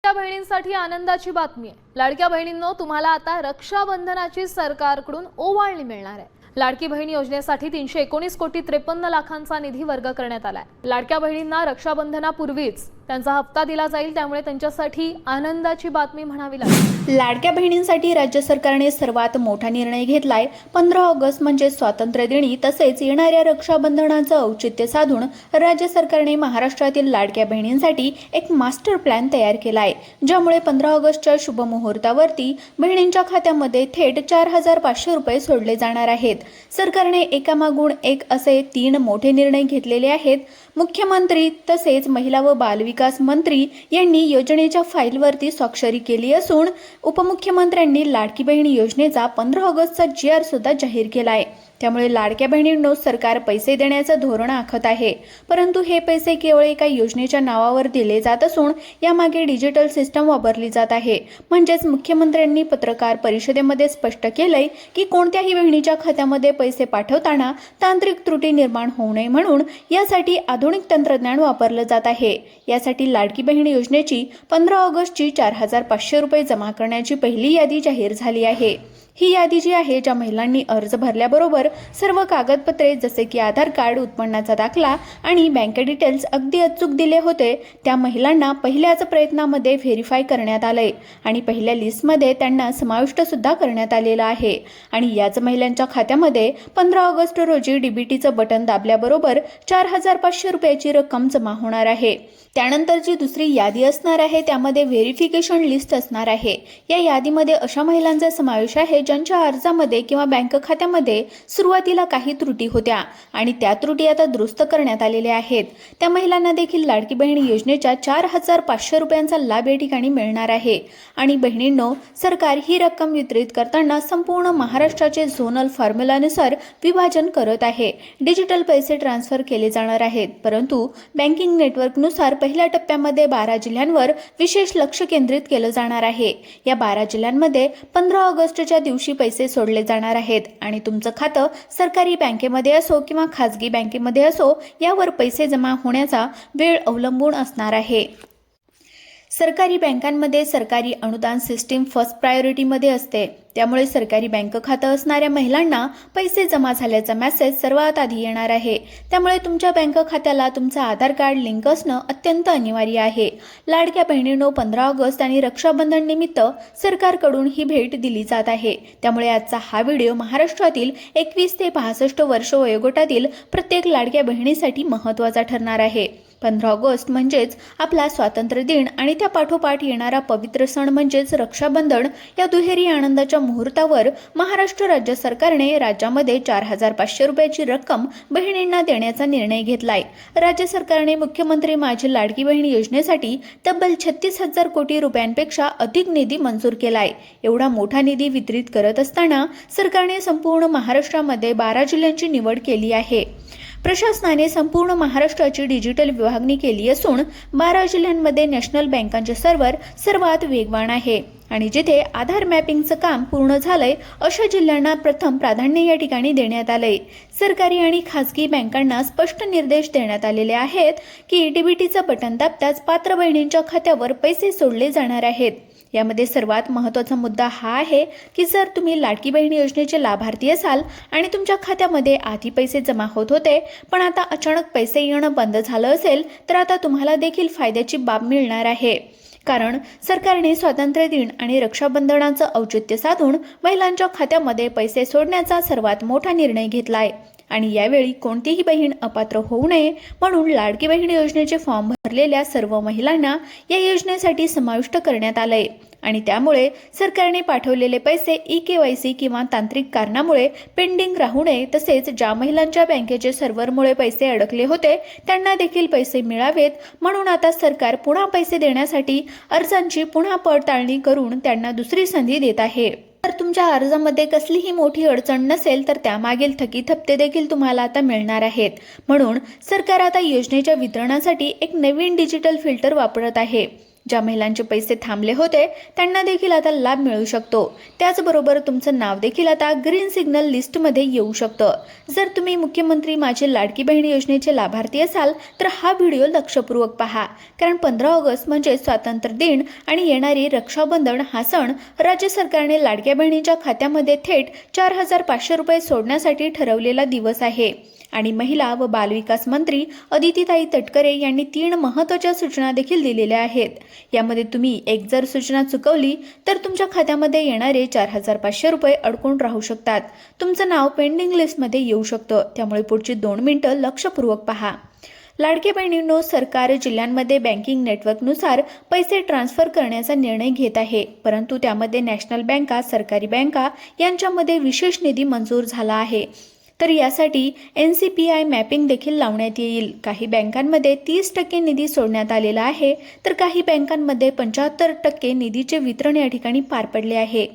लाडक्या बहिणींसाठी आनंदाची बातमी आहे। लाडक्या बहिणींनो, तुम्हाला आता रक्षाबंधनाची सरकारकडून ओवाळणी मिळणार आहे। लाडकी बहीण योजनेसाठी 319 कोटी 53 लाखांचा निधी वर्ग करण्यात आलाय। लाडक्या बहिणींना रक्षाबंधनापूर्वीच त्यांचा हप्ता दिला जाईल, त्यामुळे त्यांच्यासाठी आनंदाची बातमी म्हणावी लागेल। लाडक्या बहिणींसाठी राज्य सरकारने सर्वात मोठा निर्णय घेतलाय। 15 ऑगस्ट म्हणजे स्वातंत्र्य दिनी तसेच येणाऱ्या रक्षाबंधनाचं औचित्य साधून राज्य सरकारने महाराष्ट्रातील लाडक्या बहिणींसाठी एक मास्टर प्लॅन तयार केलाय, ज्यामुळे 15 ऑगस्टच्या शुभ मुहूर्तावरती बहिणींच्या खात्यामध्ये थेट 4500 रुपये सोडले जाणार आहेत। सरकारने एकामागून एक असे 3 मोठे निर्णय घेतलेले आहेत। मुख्यमंत्री तसेच महिला व बालविकास मंत्री यांनी योजनेच्या फाईलवरती स्वाक्षरी केली असून उपमुख्यमंत्र्यांनी लाडकी बहीण योजनेचा 15 ऑगस्टचा GR सुद्धा जाहीर केलाय। त्यामुळे लाडक्या बहिणींनो, सरकार पैसे देण्याचं धोरण आखत आहे, परंतु हे पैसे केवळ एका योजनेच्या नावावर दिले जात असून यामागे डिजिटल सिस्टम वापरली जात आहे। म्हणजेच मुख्यमंत्र्यांनी पत्रकार परिषदेमध्ये स्पष्ट केलंय की कोणत्याही बहिणीच्या खात्यामध्ये पैसे पाठवताना तांत्रिक त्रुटी निर्माण होऊ नये म्हणून यासाठी आधुनिक तंत्रज्ञान वापरलं जात आहे। यासाठी लाडकी बहीण योजनेची 15 ऑगस्टची 4500 रुपये जमा करण्याची पहिली यादी जाहीर झाली आहे। ही यादी जी आहे, ज्या महिलांनी अर्ज भरल्याबरोबर सर्व कागदपत्रे जसे की आधार कार्ड, उत्पन्नाचा दाखला आणि बँक डिटेल्स अगदी अचूक दिले होते, त्या महिलांना पहिल्याच प्रयत्नामध्ये व्हेरीफाय करण्यात आलंय आणि पहिल्या लिस्टमध्ये त्यांना समाविष्ट सुद्धा करण्यात आलेलं आहे। आणि याच महिलांच्या खात्यामध्ये 15 ऑगस्ट रोजी DBTचं बटन दाबल्याबरोबर 4500 रुपयाची रक्कम जमा होणार आहे। त्यानंतरची दुसरी यादी असणार आहे, त्यामध्ये व्हेरिफिकेशन लिस्ट असणार आहे। या यादीमध्ये अशा महिलांचा समावेश आहे ज्यांच्या अर्जामध्ये किंवा बँक खात्यामध्ये सुरुवातीला काही त्रुटी होत्या आणि त्या त्रुटी आता दुरुस्त करण्यात आलेल्या आहेत। त्या महिलांना देखील लाडकी बहीण योजनेच्या 4500 रुपयांचा लाभ या ठिकाणी मिळणार आहे। आणि बहिणींनो, सरकार ही रक्कम वितरित करताना संपूर्ण महाराष्ट्राचे झोनल फॉर्म्युलानुसार विभाजन करत आहे। डिजिटल पैसे ट्रान्सफर केले जाणार आहेत, परंतु बँकिंग नेटवर्कनुसार पहिल्या टप्प्यामध्ये 12 जिल्ह्यांवर विशेष लक्ष केंद्रित केलं जाणार आहे। या 12 जिल्ह्यांमध्ये 15 ऑगस्टच्या दिवशी पैसे सोडले जाणार आहेत आणि तुमचं खातं सरकारी बँकेमध्ये असो किंवा खाजगी बँकेमध्ये असो, यावर पैसे जमा होण्याचा वेळ अवलंबून असणार आहे। सरकारी बँकांमध्ये सरकारी अनुदान सिस्टीम फर्स्ट प्रायोरिटीमध्ये असते, त्यामुळे सरकारी बँक खातं असणाऱ्या महिलांना पैसे जमा झाल्याचा मेसेज सर्वात आधी येणार आहे। त्यामुळे तुमच्या बँक खात्याला तुमचं आधार कार्ड लिंक असणं अत्यंत अनिवार्य आहे। लाडक्या बहिणींनो, 15 ऑगस्ट आणि रक्षाबंधन निमित्त सरकारकडून ही भेट दिली जात आहे। त्यामुळे आजचा हा व्हिडिओ महाराष्ट्रातील 21 ते 65 वर्ष वयोगटातील प्रत्येक लाडक्या बहिणीसाठी महत्त्वाचा ठरणार आहे। 15 ऑगस्ट म्हणजेच आपला स्वातंत्र्य दिन आणि त्या पाठोपाठ येणारा पवित्र सण म्हणजेच रक्षाबंधन, या दुहेरी आनंदाच्या मुहूर्तावर महाराष्ट्र राज्य सरकारने राज्यामध्ये 4500 रुपयाची रक्कम बहिणींना देण्याचा निर्णय घेतलाय। राज्य सरकारने मुख्यमंत्री माझी लाडकी बहीण योजनेसाठी तब्बल 36,000 कोटी रुपयांपेक्षा अधिक निधी मंजूर केलाय। एवढा मोठा निधी वितरित करत असताना सरकारने संपूर्ण महाराष्ट्रामध्ये 12 जिल्ह्यांची निवड केली आहे। प्रशासनाने संपूर्ण महाराष्ट्राची डिजिटल विभागणी केली असून 12 जिल्ह्यांमध्ये नॅशनल बँकांचे सर्व्हर सर्वात वेगवान आहे आणि जिथे आधार मॅपिंगचं काम पूर्ण झालंय अशा जिल्ह्यांना प्रथम प्राधान्य या ठिकाणी देण्यात आलंय। सरकारी आणि खासगी बँकांना स्पष्ट निर्देश देण्यात आलेले आहेत की DBTचं बटन दाबताच पात्र बहिणींच्या खात्यावर पैसे सोडले जाणार आहेत। यामध्ये सर्वात महत्त्वाचा मुद्दा हा आहे की जर तुम्ही लाडकी बहीण योजनेचे लाभार्थी असाल आणि तुमच्या खात्यामध्ये आधी पैसे जमा होत होते पण आता अचानक पैसे येणं बंद झालं असेल, तर आता तुम्हाला देखील फायद्याची बाब मिळणार आहे। कारण सरकारने स्वातंत्र्य दिन आणि रक्षाबंधनाचं औचित्य साधून महिलांच्या खात्यामध्ये पैसे सोडण्याचा सर्वात मोठा निर्णय घेतलाय आणि यावेळी कोणतीही बहीण अपात्र होऊ नये म्हणून लाडकी बहीण योजनेचे फॉर्म भरलेल्या सर्व महिलांना या योजनेसाठी समाविष्ट करण्यात आलंय आणि त्यामुळे सरकारने पाठवलेले पैसे EKYC किंवा तांत्रिक कारणामुळे पेंडिंग राहू नये, तसेच ज्या महिलांच्या बँकेचे सर्व्हरमुळे पैसे अडकले होते त्यांना देखील पैसे मिळावेत म्हणून आता सरकार पुन्हा पैसे देण्यासाठी अर्जांची पुन्हा पडताळणी करून त्यांना दुसरी संधी देत आहे। जर तुमच्या अर्जामध्ये कसलीही मोठी अडचण नसेल तर त्यामागील थकीत हप्ते देखील तुम्हाला आता मिळणार आहेत। म्हणून सरकार आता योजनेच्या वितरणासाठी एक नवीन डिजिटल फिल्टर वापरत आहे। ज्या महिलांचे पैसे थांबले होते त्यांना देखील आता लाभ मिळू शकतो. त्याचबरोबर तुमचं नाव देखील आता ग्रीन सिग्नल लिस्टमध्ये येऊ शकतं. जर तुम्ही मुख्यमंत्री माझी लाडकी बहीण योजनेचे लाभार्थी असाल तर हा व्हिडिओ लक्षपूर्वक पहा, कारण 15 ऑगस्ट म्हणजे स्वातंत्र्य दिन आणि येणारी रक्षाबंधन हा सण राज्य सरकारने लाडक्या बहिणीच्या खात्यामध्ये थेट 4,500 रुपये सोडण्यासाठी ठरवलेला दिवस आहे. आणि महिला व बालविकास मंत्री अदितीताई तटकरे यांनी 3 महत्त्वाच्या सूचना देखील दिलेल्या आहेत. यामध्ये तुम्ही एक जर सूचना चुकवली तर तुमच्या खात्यामध्ये येणारे 4,500 रुपये अडकून राहू शकतात. तुमचं नाव पेंडिंग लिस्टमध्ये येऊ शकतं. त्यामुळे पुढची 2 मिनिटं लक्षपूर्वक पहा. लाडक्या बहिणींनो, सरकार जिल्ह्यांमध्ये बँकिंग नेटवर्कनुसार पैसे ट्रान्सफर करण्याचा निर्णय घेत आहे, परंतु त्यामध्ये नॅशनल बँका, सरकारी बँका यांच्यामध्ये विशेष निधी मंजूर झाला आहे. तर यासाठी NCPI मॅपिंग देखील लावण्यात येईल. काही बँकांमध्ये 30% निधी सोडण्यात आलेला आहे, तर काही बँकांमध्ये 75% निधीचे वितरण या ठिकाणी पार पडले आहे.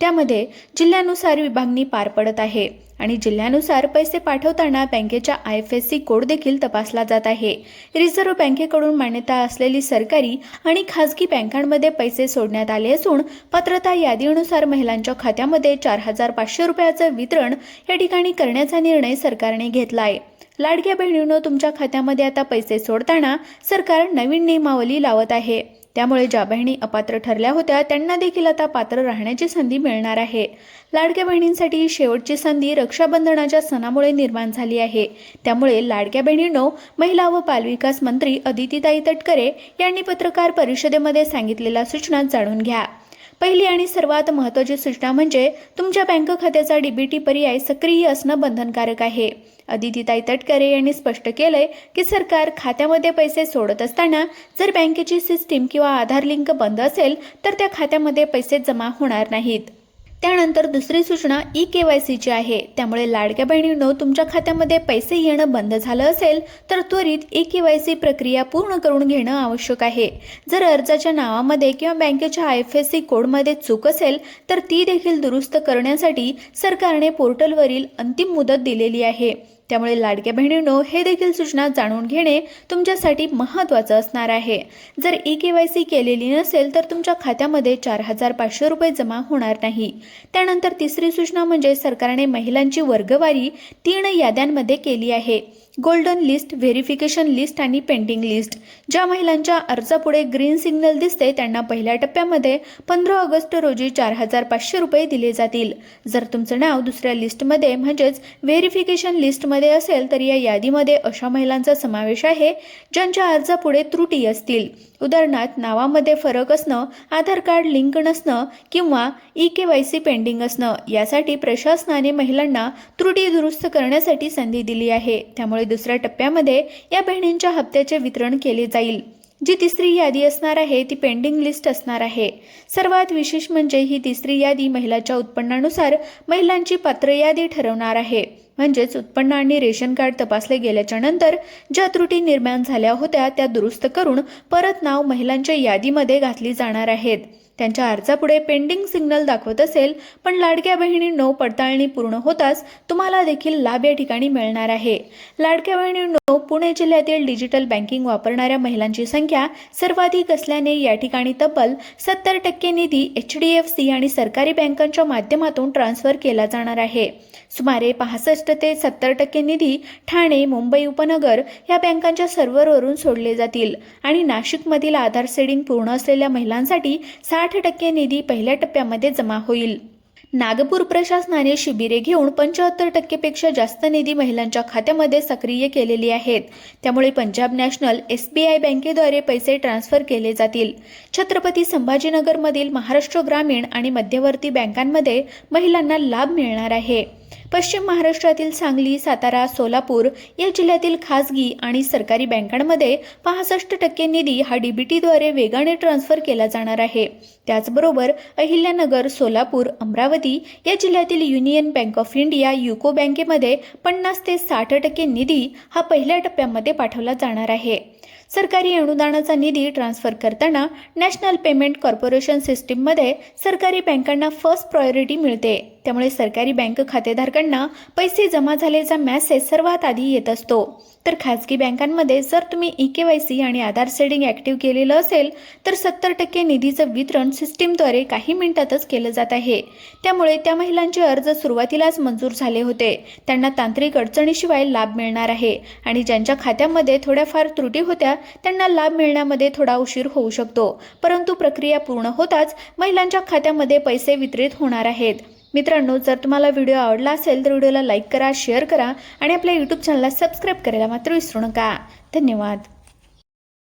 त्यामध्ये जिल्ह्यानुसार विभागणी पार पडत आहे आणि जिल्ह्यानुसार पैसे पाठवताना बँकेच्या IFSC कोड देखील तपासला जात आहे. रिझर्व्ह बँकेकडून मान्यता असलेली सरकारी आणि खाजगी बँकांमध्ये पैसे सोडण्यात आले असून पात्रता यादीनुसार महिलांच्या खात्यामध्ये 4,500 रुपयाचं वितरण या ठिकाणी करण्याचा निर्णय सरकारने घेतला आहे. लाडक्या बहिणींनो, तुमच्या खात्यामध्ये आता पैसे सोडताना सरकार नवीन नियमावली लावत आहे. त्यामुळे ज्या बहिणी अपात्र ठरल्या होत्या त्यांना देखील आता पात्र राहण्याची संधी मिळणार आहे. लाडक्या बहिणींसाठी ही शेवटची संधी रक्षाबंधनाच्या सणामुळे निर्माण झाली आहे. त्यामुळे लाडक्या बहिणींनो, महिला व बालविकास मंत्री अदितीताई तटकरे यांनी पत्रकार परिषदेमध्ये सांगितलेल्या सूचना जाणून घ्या. पहिली आणि सर्वात महत्त्वाची सूचना म्हणजे तुमच्या बँक खात्याचा DBT पर्याय सक्रिय असणं बंधनकारक आहे. अदितीताई तटकरे यांनी स्पष्ट केलंय की सरकार खात्यामध्ये पैसे सोडत असताना जर बँकेची सिस्टीम किंवा आधार लिंक बंद असेल तर त्या खात्यामध्ये पैसे जमा होणार नाहीत. त्यानंतर दुसरी सूचना eKYCची आहे. त्यामुळे लाडक्या बहिणींनो, तुमच्या खात्यामध्ये पैसे येणं बंद झालं असेल तर त्वरित eKYC प्रक्रिया पूर्ण करून घेणं आवश्यक आहे. जर अर्जाच्या नावामध्ये किंवा बँकेच्या IFSC कोडमध्ये चूक असेल तर ती देखील दुरुस्त करण्यासाठी सरकारने पोर्टलवरील अंतिम मुदत दिलेली आहे. त्यामुळे लाडक्या बहिणींनो, हे देखील सूचना जाणून घेणे तुमच्यासाठी महत्त्वाचं असणार आहे. जर eKYC केलेली नसेल तर तुमच्या खात्यामध्ये 4,500 रुपये जमा होणार नाही. त्यानंतर तिसरी सूचना म्हणजे सरकारने महिलांची वर्गवारी 3 याद्यांमध्ये केली आहे. गोल्डन लिस्ट, व्हेरिफिकेशन लिस्ट आणि पेंडिंग लिस्ट. ज्या महिलांच्या अर्जापुढे ग्रीन सिग्नल दिसते त्यांना पहिल्या टप्प्यामध्ये 15 ऑगस्ट रोजी 4,500 रुपये दिले जातील. जर तुमचं नाव दुसऱ्या लिस्टमध्ये म्हणजेच व्हेरिफिकेशन लिस्टमध्ये असेल तर या यादीमध्ये अशा महिलांचा समावेश आहे ज्यांच्या अर्जापुढे त्रुटी असतील. उदाहरणार्थ, नावामध्ये फरक असणं, आधार कार्ड लिंक नसणं किंवा eKYC पेंडिंग असणं. यासाठी प्रशासनाने महिलांना त्रुटी दुरुस्त करण्यासाठी संधी दिली आहे. त्यामुळे दुसऱ्या टप्प्यामध्ये या बहिणींच्या हप्त्याचे वितरण केले जाईल. जी तिसरी यादी असणार आहे ती पेंडिंग लिस्ट असणार आहे. सर्वात विशेष म्हणजे ही तिसरी यादी महिलाच्या उत्पन्नानुसार महिलांची पात्र यादी ठरवणार आहे. म्हणजेच उत्पन्न आणि रेशन कार्ड तपासले गेल्याच्या नंतर ज्या त्रुटी निर्माण झाल्या होत्या त्या दुरुस्त करून परत नाव महिलांच्या यादीमध्ये घातली जाणार आहेत. त्यांच्या अर्जापुढे पेंडिंग सिग्नल दाखवत असेल पण लाडक्या बहिणींनो, पडताळणी पूर्ण होताच तुम्हाला देखील लाभ या ठिकाणी मिळणार आहे. लाडक्या बहिणींनो, पुणे जिल्ह्यातील डिजिटल बँकिंग वापरणाऱ्या महिलांची संख्या सर्वाधिक असल्याने या ठिकाणी तब्बल 70% निधी HDFC आणि सरकारी बँकांच्या माध्यमातून ट्रान्सफर केला जाणार आहे. सुमारे 65 ते 70% निधी ठाणे, मुंबई उपनगर या बँकांच्या सर्व्हरवरून सोडले जातील आणि नाशिकमधील आधार सेडिंग पूर्ण असलेल्या महिलांसाठी 60% निधी पहिल्या टप्प्यामध्ये जमा होईल. नागपूर प्रशासनाने शिबिरे घेऊन 75% पेक्षा जास्त निधी महिलांच्या खात्यामध्ये सक्रिय केलेली आहेत. त्यामुळे पंजाब नॅशनल SBI बँकेद्वारे पैसे ट्रान्सफर केले जातील. छत्रपती संभाजीनगरमधील महाराष्ट्र ग्रामीण आणि मध्यवर्ती बँकांमध्ये महिलांना लाभ मिळणार आहे. पश्चिम महाराष्ट्रातील सांगली, सातारा, सोलापूर या जिल्ह्यातील खासगी आणि सरकारी बँकांमध्ये 65% निधी हा DBTद्वारे वेगाने ट्रान्सफर केला जाणार आहे. त्याचबरोबर अहिल्यानगर, सोलापूर, अमरावती या जिल्ह्यातील union bank of India UCO बँकेमध्ये 50 ते 60% निधी हा पहिल्या टप्प्यामध्ये पाठवला जाणार आहे. सरकारी अनुदानाचा निधी ट्रान्सफर करताना नॅशनल पेमेंट कॉर्पोरेशन सिस्टीममध्ये सरकारी बँकांना फर्स्ट प्रायोरिटी मिळते. त्यामुळे सरकारी बँक खातेधारकांना पैसे जमा झाल्याचा मेसेज सर्वात आधी येत असतो. तर खाजगी बँकांमध्ये जर तुम्ही EKYC आणि आधार सेडिंग ॲक्टिव्ह केलेलं असेल तर 70% निधीचं वितरण सिस्टीमद्वारे काही मिनिटातच केलं जात आहे. त्यामुळे त्या महिलांचे अर्ज सुरुवातीलाच मंजूर झाले होते. त्यांना तांत्रिक अडचणीशिवाय लाभ मिळणार आहे आणि ज्यांच्या खात्यामध्ये थोड्याफार त्रुटी होत्या त्यांना लाभ मिळण्यामध्ये थोडा उशीर होऊ शकतो. परंतु प्रक्रिया पूर्ण होताच महिलांच्या खात्यामध्ये पैसे वितरित होणार आहेत. मित्रांनो, जर तुम्हाला व्हिडिओ आवडला असेल तर व्हिडिओला लाईक करा, शेअर करा आणि आपल्या YouTube चॅनलला सबस्क्राईब करायला मात्र विसरू नका. धन्यवाद.